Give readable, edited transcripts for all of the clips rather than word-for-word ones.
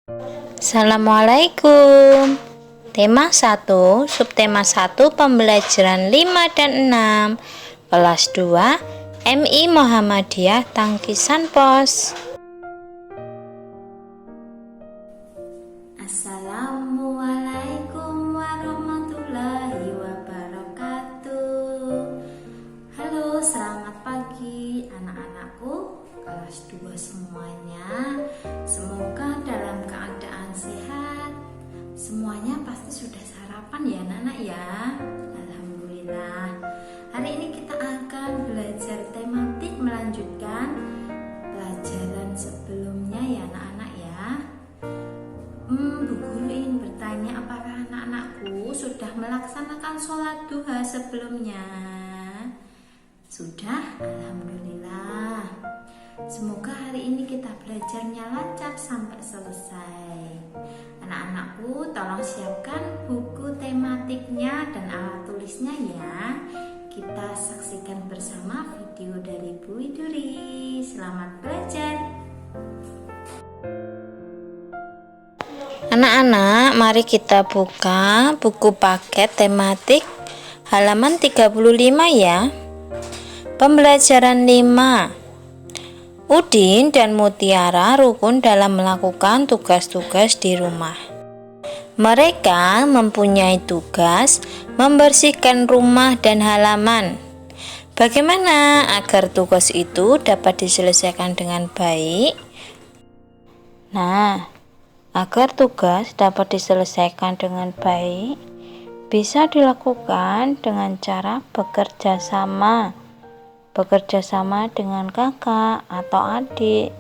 Assalamualaikum. Tema 1, subtema 1, pembelajaran 5 dan 6, kelas 2, MI Muhammadiyah Tangkisan Pos. Assalamualaikum warahmatullahi wabarakatuh. Halo, selamat pagi anak-anakku kelas 2 semuanya. Semoga dalam keadaan sehat. Semuanya pasti sudah sarapan ya anak-anak ya. Alhamdulillah. Hari ini kita akan belajar tematik melanjutkan pelajaran sebelumnya ya anak-anak ya. Bu Guru ingin bertanya, apakah anak-anakku sudah melaksanakan sholat duha sebelumnya? Sudah? Alhamdulillah. Semoga hari ini kita belajarnya lancar sampai selesai. Anak-anakku, tolong siapkan buku tematiknya dan alat tulisnya ya. Kita saksikan bersama video dari Bu Widuri. Selamat belajar. Anak-anak, mari kita buka buku paket tematik halaman 35 ya. Pembelajaran 5. Udin dan Mutiara rukun dalam melakukan tugas-tugas di rumah. Mereka mempunyai tugas membersihkan rumah dan halaman. Bagaimana agar tugas itu dapat diselesaikan dengan baik? Agar tugas dapat diselesaikan dengan baik, bisa dilakukan dengan cara bekerja sama dengan kakak atau adik,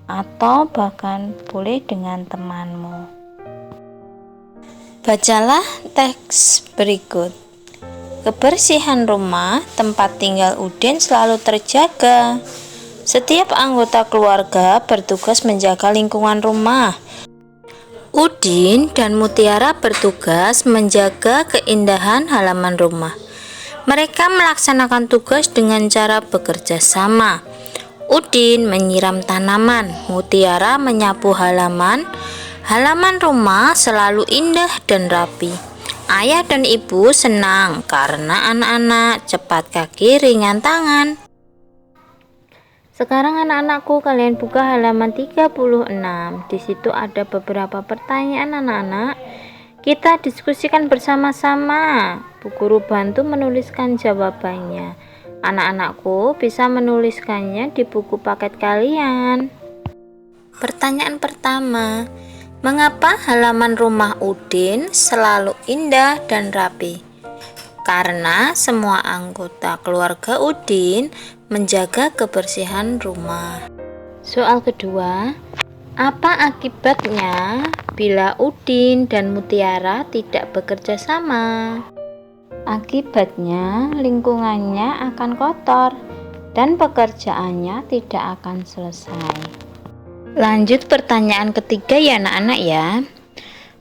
atau bahkan boleh dengan temanmu. Bacalah teks berikut. Kebersihan rumah tempat tinggal Udin selalu terjaga. Setiap anggota keluarga bertugas menjaga lingkungan rumah. Udin dan Mutiara bertugas menjaga keindahan halaman rumah. Mereka melaksanakan tugas dengan cara bekerja sama. Udin menyiram tanaman, Mutiara menyapu halaman. Halaman rumah selalu indah dan rapi. Ayah dan ibu senang karena anak-anak cepat kaki ringan tangan. Sekarang anak-anakku, kalian buka halaman 36. Di situ ada beberapa pertanyaan anak-anak. Kita diskusikan bersama-sama. Bu Guru bantu menuliskan jawabannya. Anak-anakku bisa menuliskannya di buku paket kalian. Pertanyaan pertama, mengapa halaman rumah Udin selalu indah dan rapi? Karena semua anggota keluarga Udin menjaga kebersihan rumah. Soal kedua, apa akibatnya bila Udin dan Mutiara tidak bekerja sama? Akibatnya lingkungannya akan kotor dan pekerjaannya tidak akan selesai. Lanjut pertanyaan ketiga ya anak-anak ya.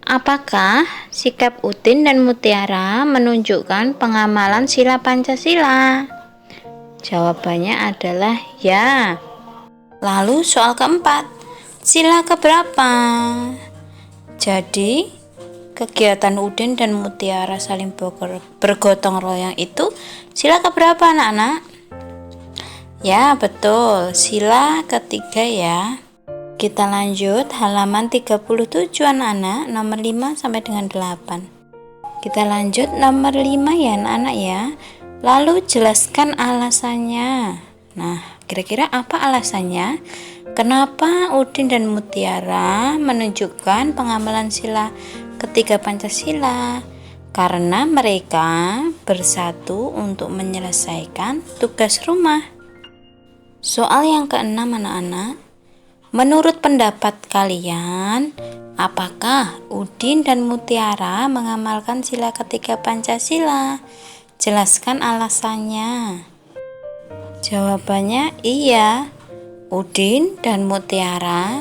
Apakah sikap Udin dan Mutiara menunjukkan pengamalan sila Pancasila? Jawabannya adalah ya. Lalu soal keempat, sila keberapa? Jadi, kegiatan Udin dan Mutiara saling bergotong royong itu sila keberapa anak-anak? Ya, betul, sila ketiga ya. Kita lanjut halaman 37 anak-anak, nomor 5 sampai dengan 8. Kita lanjut nomor 5 ya anak-anak ya. Lalu jelaskan alasannya. Nah, kira-kira apa alasannya? Kenapa Udin dan Mutiara menunjukkan pengamalan sila ketiga Pancasila? Karena mereka bersatu untuk menyelesaikan tugas rumah. Soal yang keenam anak-anak. Menurut pendapat kalian, apakah Udin dan Mutiara mengamalkan sila ketiga Pancasila? Jelaskan alasannya. Jawabannya iya. Udin dan Mutiara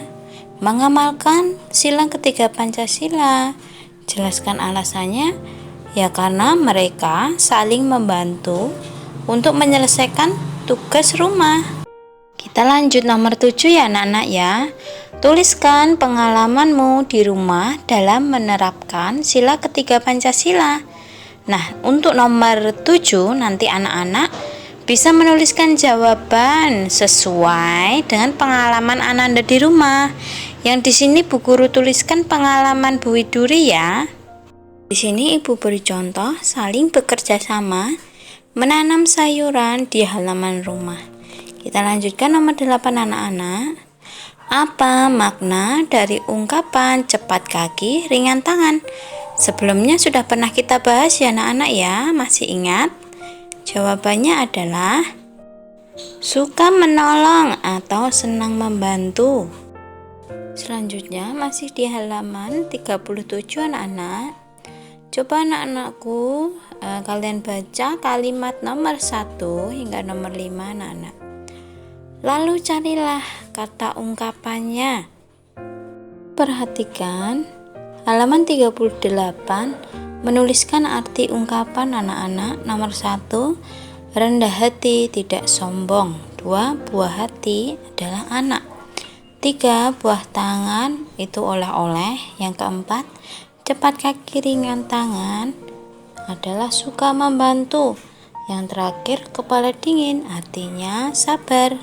mengamalkan sila ketiga Pancasila. Jelaskan alasannya. Ya karena mereka saling membantu untuk menyelesaikan tugas rumah. Kita lanjut nomor 7 ya anak-anak ya. Tuliskan pengalamanmu di rumah dalam menerapkan sila ketiga Pancasila. Nah, untuk nomor 7 nanti anak-anak bisa menuliskan jawaban sesuai dengan pengalaman Ananda di rumah. Yang di sini Bu Guru tuliskan pengalaman Bu Widuri ya. Di sini Ibu beri contoh saling bekerja sama menanam sayuran di halaman rumah. Kita lanjutkan nomor 8 anak-anak. Apa makna dari ungkapan cepat kaki, ringan tangan? Sebelumnya sudah pernah kita bahas ya anak-anak ya, masih ingat? Jawabannya adalah suka menolong atau senang membantu. Selanjutnya masih di halaman 37 anak-anak. Coba anak-anakku kalian baca kalimat nomor 1 hingga nomor 5 anak-anak. Lalu carilah kata ungkapannya. Perhatikan halaman 38 menuliskan arti ungkapan anak-anak. Nomor 1, rendah hati, tidak sombong. 2, buah hati adalah anak. 3, buah tangan itu oleh-oleh. Yang keempat, cepat kaki ringan tangan adalah suka membantu. Yang terakhir, kepala dingin artinya sabar.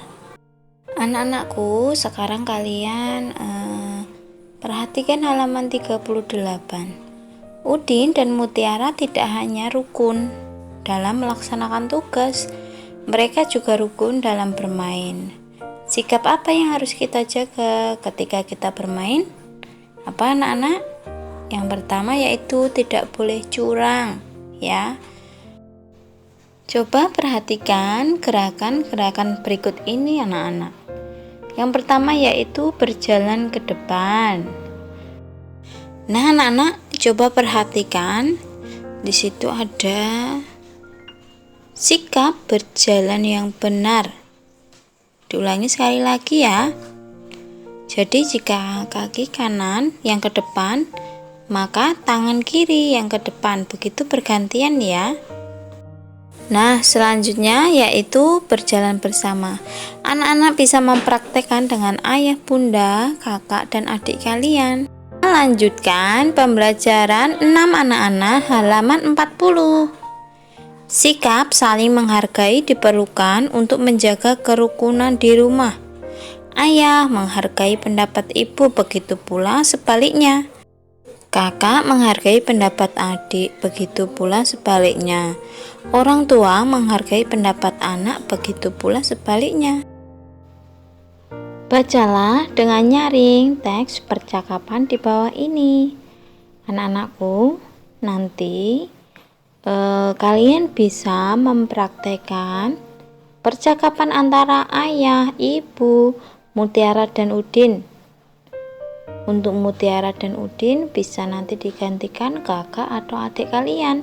Anak-anakku, sekarang kalian perhatikan halaman 38. Udin dan Mutiara tidak hanya rukun dalam melaksanakan tugas, mereka juga rukun dalam bermain. Sikap apa yang harus kita jaga ketika kita bermain? Apa anak-anak? Yang pertama yaitu tidak boleh curang, ya. Coba perhatikan gerakan-gerakan berikut ini anak-anak. Yang pertama yaitu berjalan ke depan. Nah, anak-anak coba perhatikan. Di situ ada sikap berjalan yang benar. Diulangi sekali lagi ya. Jadi jika kaki kanan yang ke depan, maka tangan kiri yang ke depan. Begitu bergantian ya. Nah, selanjutnya yaitu berjalan bersama. Anak-anak bisa mempraktekkan dengan ayah, bunda, kakak, dan adik kalian. Lanjutkan pembelajaran 6 anak-anak halaman 40. Sikap saling menghargai diperlukan untuk menjaga kerukunan di rumah. Ayah menghargai pendapat ibu, begitu pula sebaliknya. Kakak menghargai pendapat adik, begitu pula sebaliknya. Orang tua menghargai pendapat anak, begitu pula sebaliknya. Bacalah dengan nyaring teks percakapan di bawah ini. Anak-anakku, nanti kalian bisa mempraktekkan percakapan antara ayah, ibu, Mutiara dan Udin. Untuk Mutiara dan Udin bisa nanti digantikan kakak atau adik kalian.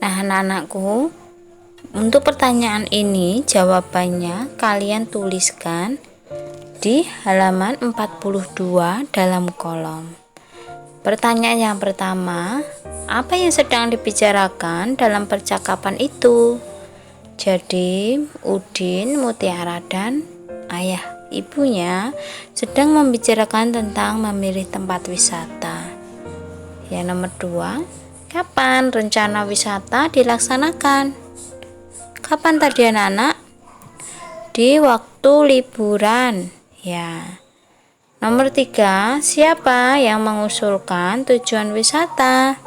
Nah, anak-anakku, untuk pertanyaan ini jawabannya kalian tuliskan di halaman 42 dalam kolom. Pertanyaan yang pertama, apa yang sedang dibicarakan dalam percakapan itu? Jadi, Udin, Mutiara, dan ayah ibunya sedang membicarakan tentang memilih tempat wisata. Yang nomor 2, kapan rencana wisata dilaksanakan? Kapan tadi anak-anak? Di waktu liburan, ya. Nomor 3, siapa yang mengusulkan tujuan wisata?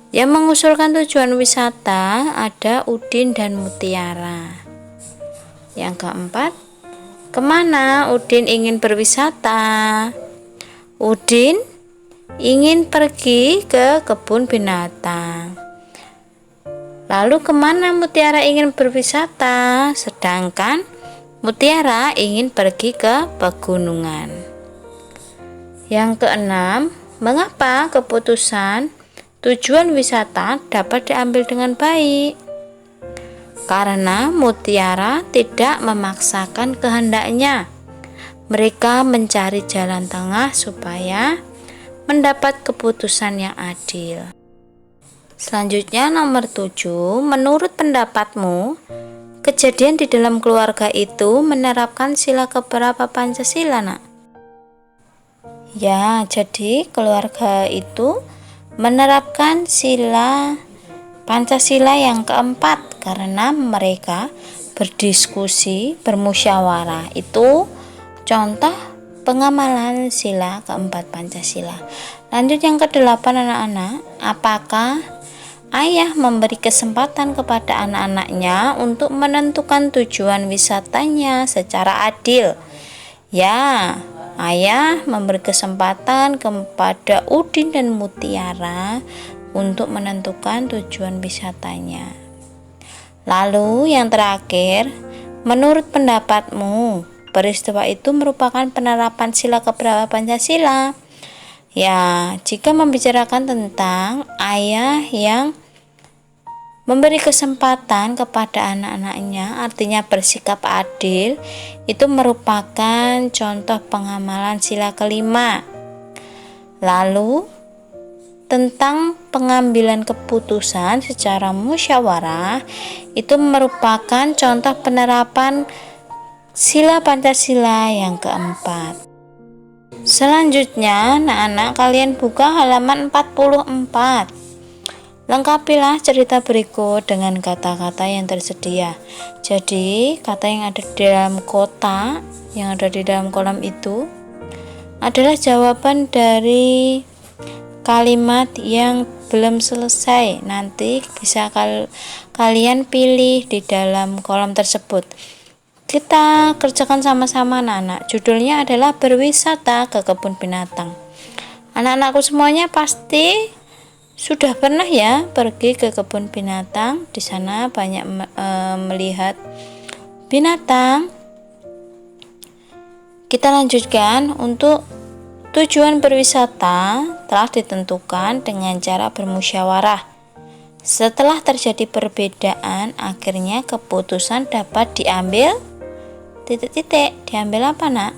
Yang mengusulkan tujuan wisata ada Udin dan Mutiara. Yang keempat, kemana Udin ingin berwisata? Udin ingin pergi ke kebun binatang. Lalu kemana Mutiara ingin berwisata? Sedangkan Mutiara ingin pergi ke pegunungan. Yang keenam, mengapa keputusan tujuan wisata dapat diambil dengan baik? Karena Mutiara tidak memaksakan kehendaknya. Mereka mencari jalan tengah supaya mendapat keputusan yang adil. Selanjutnya nomor 7, menurut pendapatmu, kejadian di dalam keluarga itu menerapkan sila keberapa Pancasila, Nak? Ya, jadi keluarga itu menerapkan sila Pancasila yang keempat karena mereka berdiskusi, bermusyawarah. Itu contoh pengamalan sila keempat Pancasila. Lanjut yang kedelapan, anak-anak. Apakah ayah memberi kesempatan kepada anak-anaknya untuk menentukan tujuan wisatanya secara adil? Ya, ayah memberi kesempatan kepada Udin dan Mutiara untuk menentukan tujuan wisatanya. Lalu yang terakhir, menurut pendapatmu, peristiwa itu merupakan penerapan sila keberapa Pancasila? Ya, jika membicarakan tentang ayah yang memberi kesempatan kepada anak-anaknya, artinya bersikap adil, itu merupakan contoh pengamalan sila kelima. Lalu, tentang pengambilan keputusan secara musyawarah, itu merupakan contoh penerapan sila Pancasila yang keempat. Selanjutnya, anak-anak, kalian buka halaman 44. Lengkapilah cerita berikut dengan kata-kata yang tersedia. Jadi, kata yang ada di dalam kotak, yang ada di dalam kolom itu adalah jawaban dari kalimat yang belum selesai. Nanti bisa kalian pilih di dalam kolom tersebut. Kita kerjakan sama-sama, anak-anak. Judulnya adalah berwisata ke kebun binatang. Anak-anakku semuanya pasti sudah pernah ya pergi ke kebun binatang. Di sana banyak melihat binatang. Kita lanjutkan. Untuk tujuan berwisata telah ditentukan dengan cara bermusyawarah. Setelah terjadi perbedaan, akhirnya keputusan dapat diambil diambil apa, Nak?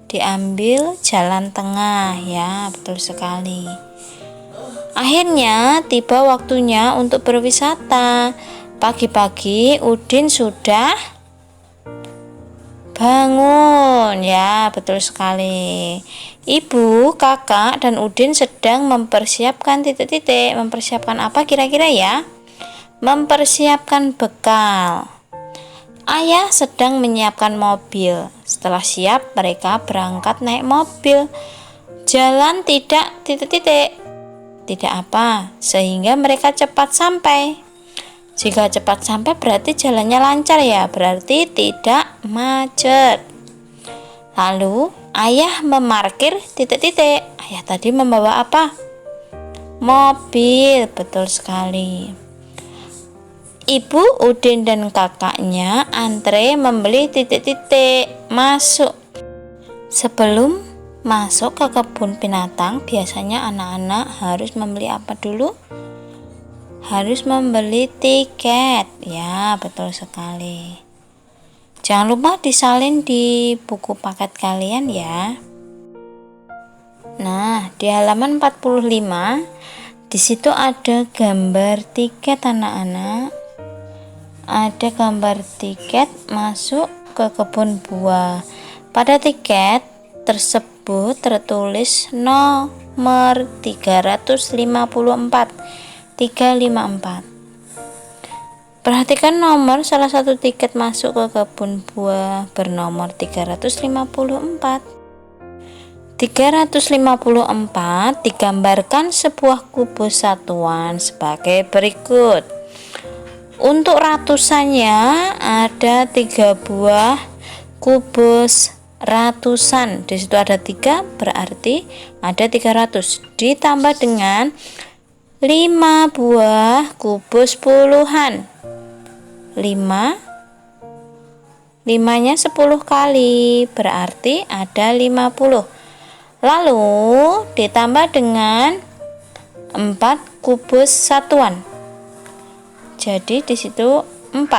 Diambil jalan tengah. Ya, betul sekali. Akhirnya tiba waktunya untuk berwisata. Pagi-pagi Udin sudah bangun. Ya, betul sekali. Ibu, kakak, dan Udin sedang mempersiapkan mempersiapkan apa kira-kira ya? Mempersiapkan bekal. Ayah sedang menyiapkan mobil. Setelah siap, mereka berangkat naik mobil. Jalan tidak apa, sehingga mereka cepat sampai. Jika cepat sampai berarti jalannya lancar ya, berarti tidak macet. Lalu ayah memarkir Ayah tadi membawa apa? Mobil, betul sekali. Ibu, Udin, dan kakaknya antre membeli masuk. Sebelum masuk ke kebun binatang, biasanya anak-anak harus membeli apa dulu? Harus membeli tiket. Ya, betul sekali. Jangan lupa disalin di buku paket kalian ya. Nah, di halaman 45, di situ ada gambar tiket, anak-anak. Ada gambar tiket masuk ke kebun buah. Pada tiket tersebut tertulis nomor 354. Perhatikan nomor salah satu tiket masuk ke kebun buah bernomor 354. 354 digambarkan sebuah kubus satuan sebagai berikut. Untuk ratusannya ada 3 buah kubus ratusan. Di situ ada 3, berarti ada 300. Ditambah dengan 5 buah kubus puluhan. 5-nya 10 kali, berarti ada 50. Lalu ditambah dengan 4 kubus satuan. Jadi di situ 4.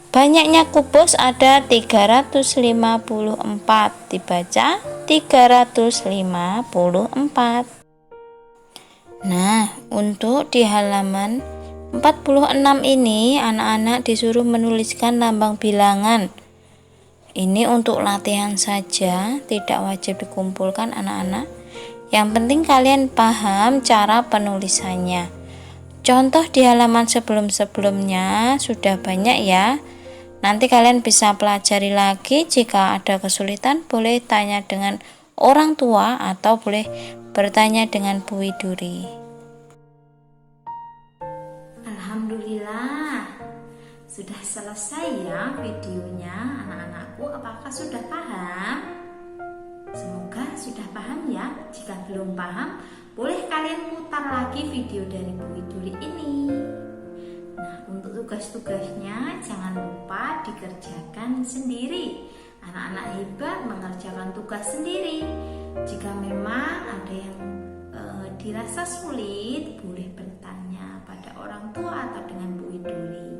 Banyaknya kubus ada 354. Dibaca 354. Nah, untuk di halaman 46 ini anak-anak disuruh menuliskan lambang bilangan. Ini untuk latihan saja, tidak wajib dikumpulkan anak-anak. Yang penting kalian paham cara penulisannya. Contoh di halaman sebelum-sebelumnya sudah banyak ya. Nanti kalian bisa pelajari lagi. Jika ada kesulitan boleh tanya dengan orang tua atau boleh bertanya dengan Bu Widuri. Alhamdulillah, sudah selesai ya videonya anak-anakku. Apakah sudah paham? Semoga sudah paham ya. Jika belum paham, boleh kalian putar lagi video dari Bu Widuri ini. Nah, untuk tugas-tugasnya jangan lupa dikerjakan sendiri. Anak-anak hebat mengerjakan tugas sendiri. Jika memang ada yang dirasa sulit, boleh bertanya pada orang tua atau dengan Bu Widuri.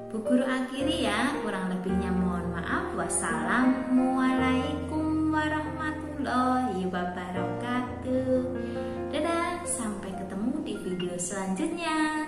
Bu Guru akhiri ya, kurang lebihnya mohon maaf. Wassalamualaikum warahmatullahi wabarakatuh. Dadah, sampai ketemu di video selanjutnya.